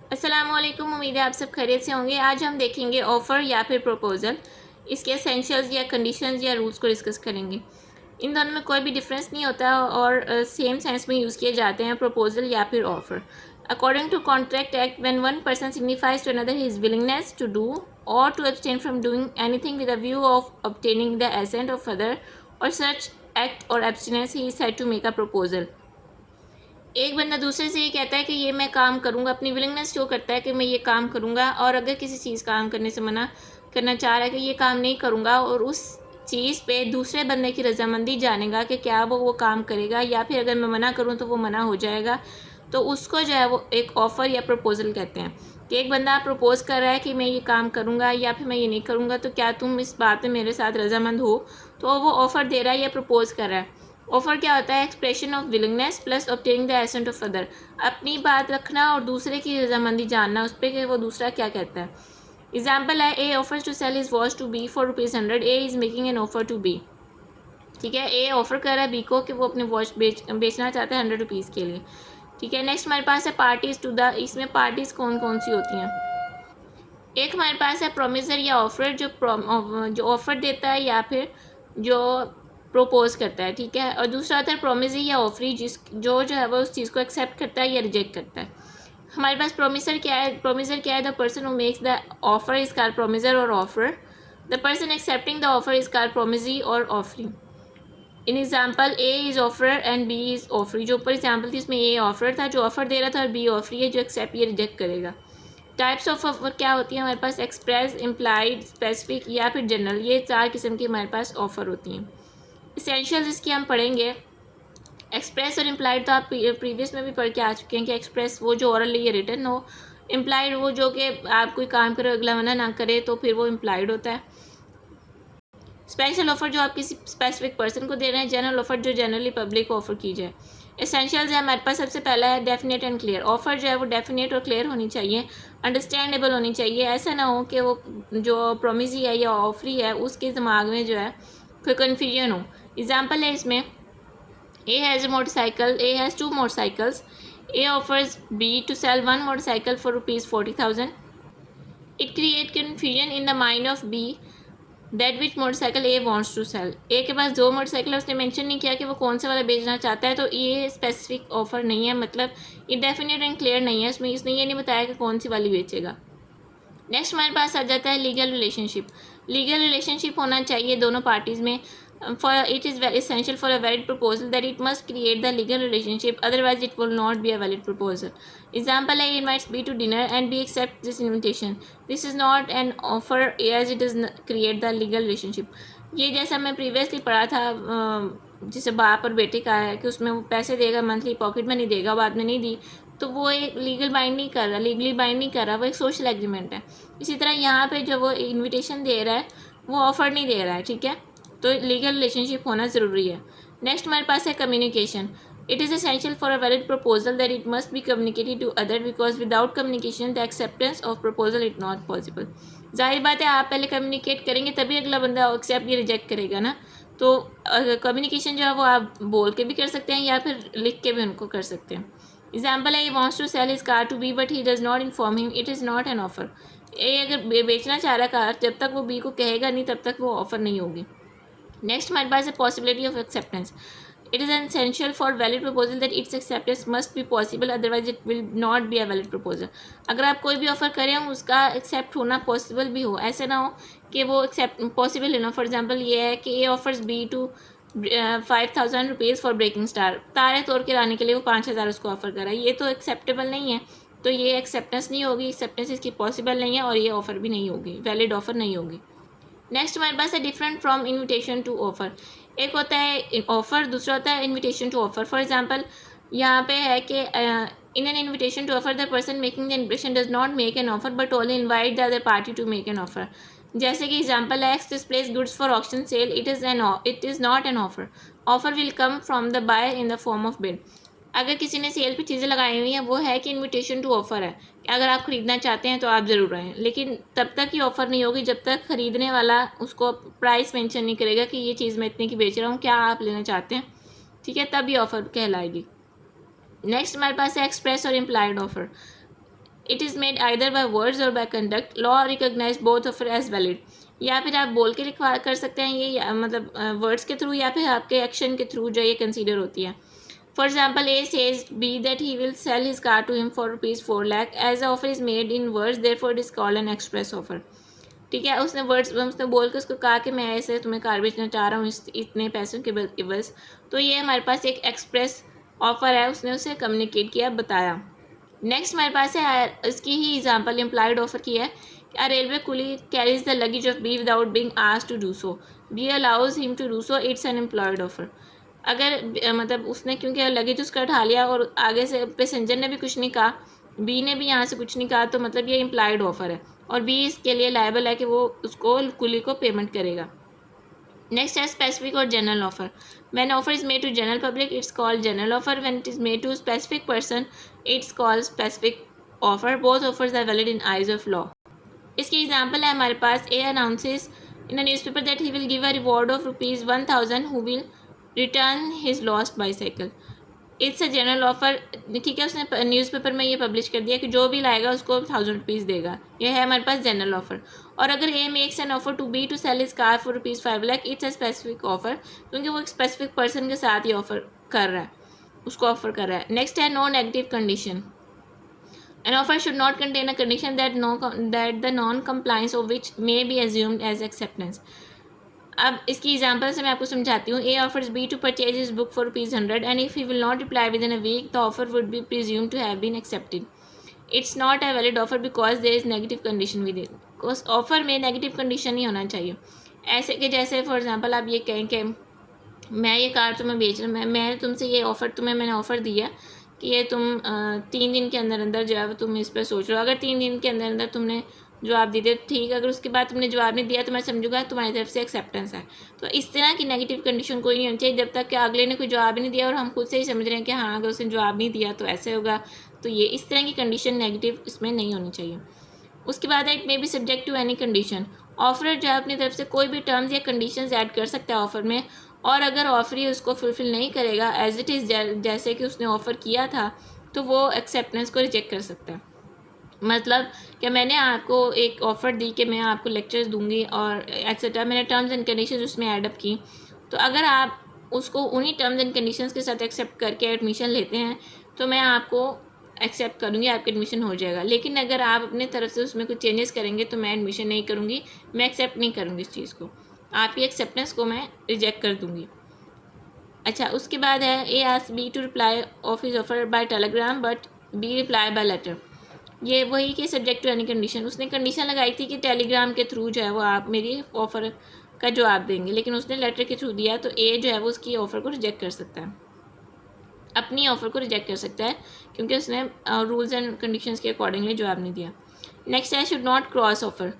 अस्सलामुअलैकुम। उम्मीद है आप सब खैरियत से होंगे। आज हम देखेंगे ऑफ़र या फिर प्रपोज़ल, इसके एसेंशियल्स या कंडीशंस या रूल्स को डिस्कस करेंगे। इन दोनों में कोई भी डिफरेंस नहीं होता और सेम सेंस में यूज़ किए जाते हैं प्रपोज़ल या फिर offer. According to contract act, when one person signifies to another his willingness to do और to abstain from doing anything with a view of obtaining the assent of other और such act और abstinence, he is said to make a proposal। एक बंदा दूसरे से ये कहता है कि ये मैं काम करूँगा, अपनी विलिंगनेस शो करता है कि मैं ये काम करूँगा, और अगर किसी चीज़ काम करने से मना करना चाह रहा है कि ये काम नहीं करूँगा, और उस चीज़ पे दूसरे बंदे की रजामंदी जानेगा कि क्या वो काम करेगा, या फिर अगर मैं मना करूँ तो वो मना हो जाएगा, तो उसको जो है वो एक ऑफ़र या प्रपोज़ल कहते हैं। कि एक बंदा प्रपोज़ कर रहा है कि मैं ये काम करूँगा या फिर मैं ये नहीं करूँगा, तो क्या तुम इस बात में मेरे साथ रजामंद हो, तो वो ऑफ़र दे रहा है या प्रपोज़ कर रहा है। ऑफर क्या होता है? Expression of willingness plus obtaining the ascent of other. अपनी बात रखना और दूसरे की रजामंदी जानना उस पर कि वो दूसरा क्या कहता है। एग्जाम्पल है, A offers to sell his watch to be for ₹100। A is making an offer to B. ठीक है, ए ऑफर कर रहा है बी को कि वो अपनी वॉच बेचना चाहता है ₹100 के लिए। ठीक है, नेक्स्ट हमारे पास है पार्टीज टू द। इसमें पार्टीज कौन कौन सी होती हैं? एक हमारे पास है प्रोमिसर या ऑफर, जो ऑफर देता है या फिर जो प्रोपोज करता है। ठीक है, और दूसरा होता है प्रोमिसरी या ऑफरी, जो है वो उस चीज़ को एक्सेप्ट करता है या रिजेक्ट करता है। हमारे पास प्रोमिसर क्या है? प्रोमिसर क्या है? The person who makes the offer is called promiser और offer. The person accepting the offer is called promisee और offeree. In example, A is offer and B is offeree. जो ऊपर एग्जाम्पल थी इसमें ए ऑफर था जो ऑफर दे रहा था, और बी ऑफरी है जो एक्सेप्ट या रिजेक्ट करेगा। टाइप्स ऑफ ऑफर क्या होती हैं हमारे पास? एक्सप्रेस, इम्प्लाइड, स्पेसिफिक या फिर जनरल। ये 4 किस्म की हमारे पास ऑफर होती हैं। इसेंशियल्स इसकी हम पढ़ेंगे। एक्सप्रेस और इम्प्लाइड तो आप प्रीवियस में भी पढ़ के आ चुके हैं कि एक्सप्रेस वो जो ओरल या रिटन हो, इम्प्लाइड वो जो कि आप कोई काम करो अगला मना ना करे तो फिर वो इम्प्लाइड होता है। स्पेशल ऑफर जो आप किसी स्पेसिफिक पर्सन को दे रहे हैं। जनरल ऑफर जो जनरली पब्लिक को ऑफर की जाए। एसेंशियल्स है हमारे पास, सबसे पहला है डेफिनेट एंड क्लियर। ऑफर जो है वो डेफिनेट और क्लियर होनी चाहिए, अंडरस्टैंडेबल होनी चाहिए। ऐसा ना हो कि वो जो प्रोमिसी है या ऑफरी है उसके दिमाग में जो है कोई कन्फ्यूजन हो। एग्जाम्पल है इसमें, A has a motorcycle, A has 2 motorcycles। A offers B to sell 1 motorcycle for ₹40,000। It create confusion in the mind of B that which motorcycle A wants to sell. A के पास 2 motorcycle है, उसने mention नहीं किया कि वो कौन से वाला बेचना चाहता है, तो ये स्पेसिफिक ऑफर नहीं है, मतलब ये डेफिनेट एंड क्लियर नहीं है। इसमें इसने ये नहीं बताया कि कौन सी वाली बेचेगा। नेक्स्ट हमारे पास आ जाता है लीगल रिलेशनशिप। लीगल रिलेशनशिप होना चाहिए दोनों पार्टीज़ में। For it is essential for a valid proposal that it must create the legal relationship, otherwise it will not be a valid proposal। Example है, invites B to dinner and B accepts this invitation। This is not an offer as it does create the legal relationship। ये जैसा मैं previously पढ़ा था, जैसे बाप और बेटे का है कि उसमें वो पैसे देगा, मंथली पॉकेट मनी देगा, बाद में नहीं दी तो वो एक लीगल बाइंड नहीं कर रहा, लीगली बाइंड नहीं कर रहा, वो एक सोशल एग्रीमेंट है। इसी तरह यहाँ पे जो वो इनविटेशन दे रहा है वो ऑफ़र नहीं दे रहा है। ठीक है, तो लीगल रिलेशनशिप होना ज़रूरी है। नेक्स्ट हमारे पास है communication. It is essential for a valid proposal that it must be communicated to other, because without communication the acceptance of proposal it not possible. जाहिर बात है, आप पहले कम्युनिकेट करेंगे तभी अगला बंदा एक्सेप्ट या रिजेक्ट करेगा ना। तो कम्युनिकेशन जो है वो आप बोल के भी कर सकते हैं या फिर लिख के भी उनको कर सकते हैं। एग्जाम्पल है, he wants to sell his car to B but he does not inform him, it is not an offer. A अगर बेचना चाह रहा है कार, जब तक वो बी को कहेगा नहीं तब तक वो ऑफर नहीं होगी। नेक्स्ट हमारे पास है possibility of acceptance. It is essential for valid proposal that it's acceptance must be possible, otherwise it will not be a valid proposal. अगर आप कोई भी ऑफर करें उसका एक्सेप्ट होना पॉसिबल भी हो, ऐसे ना हो कि वो एक्सेप्ट पॉसिबल हो। फॉर एग्जाम्पल ये है कि A offers B to ₹5,000 for breaking star. तारे तोड़ के लाने के लिए वो 5,000 उसको ऑफर करा, ये तो एक्सेप्टेबल नहीं है, तो ये एक्सेप्टेंस नहीं होगी, एक्सेप्टेंस इसकी पॉसिबल नहीं है और ये ऑफर भी नहीं होगी, वैलिड ऑफर नहीं होगी। नेक्स्ट हमारे पास है different from invitation to offer. एक होता है ऑफर, दूसरा होता है invitation to offer. For example यहाँ पे है कि in an invitation to offer the person making the invitation does not make an offer but only invite the other party to make an offer. जैसे कि example है, X displace goods for auction sale, it is not an offer. Offer will come from the buyer in the form of bid. अगर किसी ने cell पे चीज़ें लगाई हुई हैं वो है कि इनविटेशन टू ऑफ़र है कि अगर आप ख़रीदना चाहते हैं तो आप ज़रूर आएँ, लेकिन तब तक ही ऑफ़र नहीं होगी जब तक ख़रीदने वाला उसको प्राइस मेंशन नहीं करेगा कि ये चीज़ मैं इतने की बेच रहा हूँ, क्या आप लेना चाहते हैं। ठीक है, तब ये ऑफ़र कहलाएगी। नेक्स्ट हमारे पास है एक्सप्रेस और implied offer. It is made either by words or by conduct, law recognise both offer as valid. या फिर आप बोल के लिखवा कर सकते हैं ये, मतलब वर्ड्स के थ्रू, या फिर आपके एक्शन के थ्रू जो ये कंसीडर होती है। For example, A says B that he will sell his car to him for ₹4 lakh, as the offer is made in words therefore it is called an express offer. ठीक है, उसने बोल के उसको कहा कि मैं ऐसे तुम्हें कार बेचना चाह रहा हूँ इतने पैसों के बस। तो ये हमारे पास एक एक्सप्रेस ऑफर है, उसने उसे कम्युनिकेट किया, बताया। नेक्स्ट हमारे पास है इसकी ही एग्जांपल इम्प्लाइड ऑफर की है। A railway coolie carries the luggage of B without being asked to do so, B allows him to do so, it's an implied offer. अगर मतलब उसने क्योंकि लगेज उसका उठा लिया और आगे से पैसेंजर ने भी कुछ नहीं कहा, बी ने भी यहाँ से कुछ नहीं कहा, तो मतलब ये इम्प्लाइड ऑफर है और बी इसके लिए लायबल है कि वो उसको कुली को पेमेंट करेगा। नेक्स्ट है स्पेसिफिक और general offer. When offer is made to general public it's called general offer, when it is made to specific person it's called specific offer, both offers are valid in eyes of law. इसकी example है हमारे पास, A announces in a newspaper that he will give a reward of ₹1000 who will return his lost bicycle, it's a general offer. ठीक है, उसने newspaper में ये publish कर दिया कि जो भी लाएगा उसको ₹1000 देगा, यह है हमारे पास जनरल ऑफर। और अगर A makes an offer to B to sell his car for ₹5 lakh, it's a specific offer, क्योंकि वो एक स्पेसिफिक पर्सन के साथ ही ऑफर कर रहा है, उसको ऑफर कर रहा है। नेक्स्ट है no negative condition. An offer should not contain a condition that the non-compliance of which may be assumed as acceptance. अब इसकी एग्जांपल से मैं आपको समझाती हूँ। A offers B to purchase his book for ₹100 and if he will not reply within a week the offer would be presumed to have been accepted. It's not a valid offer because there is negative condition with it. Because offer में negative condition ही होना चाहिए। ऐसे कि जैसे for example आप ये कहें कि मैं ये कार तुम्हें बेच रहा हूँ, मैं तुमसे ये ऑफ़र मैंने ऑफ़र दिया कि ये तुम 3 दिन के अंदर अंदर जो है वो तुम इस पर सोच लो। अगर 3 दिन के अंदर अंदर तुमने जवाब दे दिया ठीक, अगर उसके बाद तुमने जवाब नहीं दिया तो मैं समझूंगा तुम्हारी तरफ से एक्सेप्टेंस है। तो इस तरह की नेगेटिव कंडीशन कोई नहीं होनी चाहिए जब तक कि अगले ने कोई जवाब ही नहीं दिया और हम खुद से ही समझ रहे हैं कि हाँ अगर उसने जवाब नहीं दिया तो ऐसे होगा। तो ये इस तरह की कंडीशन नेगेटिव इसमें नहीं होनी चाहिए। उसके बाद है it may be subject to any condition. Offer जो है अपनी तरफ से कोई भी टर्म्स या कंडीशंस ऐड कर सकता है ऑफ़र में, और अगर ऑफर ही उसको फुलफ़िल नहीं करेगा एज इट इज़ जैसे कि उसने ऑफ़र किया था, तो वो एक्सेप्टेंस को रिजेक्ट कर सकता है। मतलब कि मैंने आपको एक ऑफ़र दी कि मैं आपको लेक्चर्स दूंगी और एक्सेट्रा, मैंने टर्म्स एंड कंडीशंस उसमें ऐड अप की, तो अगर आप उसको उन्हीं टर्म्स एंड कंडीशंस के साथ एक्सेप्ट करके एडमिशन लेते हैं तो मैं आपको एक्सेप्ट करूँगी, आपका एडमिशन हो जाएगा। लेकिन अगर आप अपने तरफ से उसमें कुछ चेंजेस करेंगे तो मैं एडमिशन नहीं करूँगी, मैं एक्सेप्ट नहीं करूँगी इस चीज़ को, आपकी एक्सेप्टेंस को मैं रिजेक्ट कर दूँगी। अच्छा, उसके बाद है A ask B to reply of his offer by telegram but B reply by letter. ये वही कि सब्जेक्ट टू एनी कंडीशन, उसने कंडीशन लगाई थी कि टेलीग्राम के थ्रू जो है वो आप मेरी ऑफ़र का जवाब देंगे, लेकिन उसने लेटर के थ्रू दिया, तो ए जो है वो उसकी ऑफ़र को रिजेक्ट कर सकता है, अपनी ऑफ़र को रिजेक्ट कर सकता है, क्योंकि उसने रूल्स एंड कंडीशंस के अकॉर्डिंगली जवाब नहीं दिया। नेक्स्ट है should not cross offer.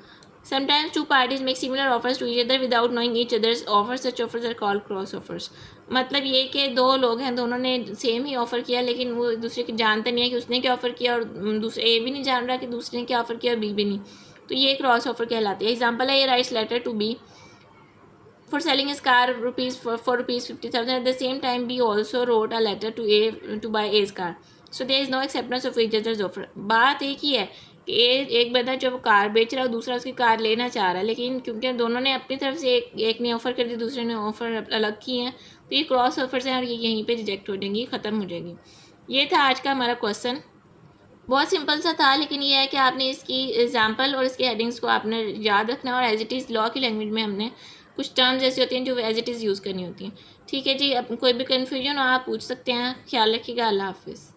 Sometimes two parties make similar offers to each other without knowing each other's offers. Such offers are called cross offers. मतलब ये कि दो लोग हैं, दोनों ने सेम ही ऑफ़र किया लेकिन वो दूसरे को जानते नहीं है कि उसने क्या ऑफ़र किया और दूसरे ए भी नहीं जान रहा कि दूसरे ने क्या ऑफ़र किया और बी भी नहीं, तो ये क्रॉस ऑफ़र कहलाती है। एग्जाम्पल है, ये writes letter to B for selling his car for ₹50,000. At the same time, B also wrote a letter to A to buy A's car. So there is no acceptance of each other's offer. बात एक ही है कि एक बंदा जो car बेच रहा है दूसरा उसकी कार लेना चाह रहा है, लेकिन क्योंकि दोनों ने अपनी तरफ से एक ने ऑफ़र कर दी दूसरे ने ऑफ़र अलग की हैं, तो ये क्रॉस ऑफर्स हैं और ये यहीं पे रिजेक्ट हो जाएंगी, ख़त्म हो जाएगी। ये था आज का हमारा क्वेश्चन, बहुत सिंपल सा था, लेकिन ये है कि आपने इसकी एग्जाम्पल और इसकी हेडिंग्स को आपने याद रखना और एज इट इज़ लॉ की लैंग्वेज में हमने कुछ टर्म्स ऐसी होती हैं जो एज इट इज़ यूज़ करनी होती हैं। ठीक है जी, अब कोई भी कन्फ्यूजन हो आप पूछ सकते हैं। ख्याल रखिएगा, अल्लाह हाफिज़।